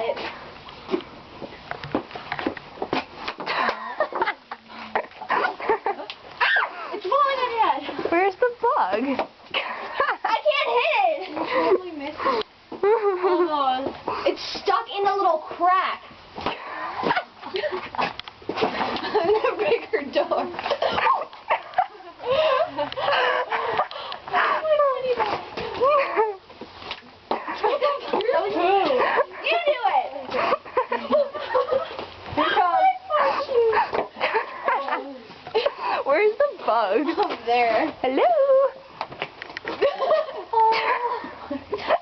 it. It's falling on your head. Where's the bug? I can't hit it. You totally missed it. Oh, it's stuck in the little crack. I'm gonna break her door. You do it. Where's the bug? Up there. Hello?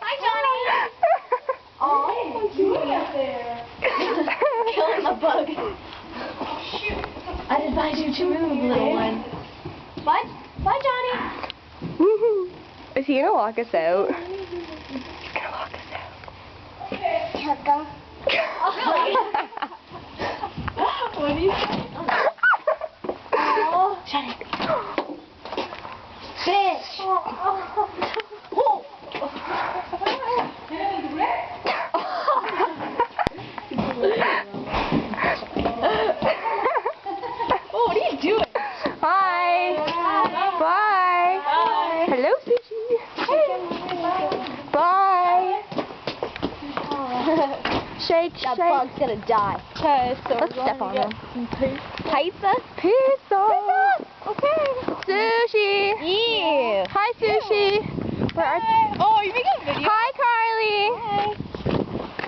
Hi, Johnny. Oh, what's doing up there? Killing the bug. I'd advise you to move, little one. Bye. Bye, Johnny. Is he gonna walk us out? He's gonna walk us out. Chugga. What do you say? Oh. Shut it. Fish. What are you doing? Hi. Bye. Bye. Hello, Sushi. Bye. Shake, That shake. bug's gonna die. Okay, so let's step on him. Pizza. Pizza. Okay. Sushi. Yeah. Hi, Sushi. Where are Oh, you're making a video? Hi, Carly.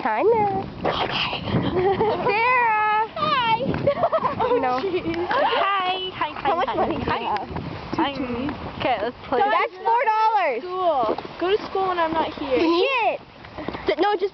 Hi, Nat. Sarah. Hi. No. Hi. How much money do you have? Okay, let's play. That's $4. School. Go to school when I'm not here. We need it. No, just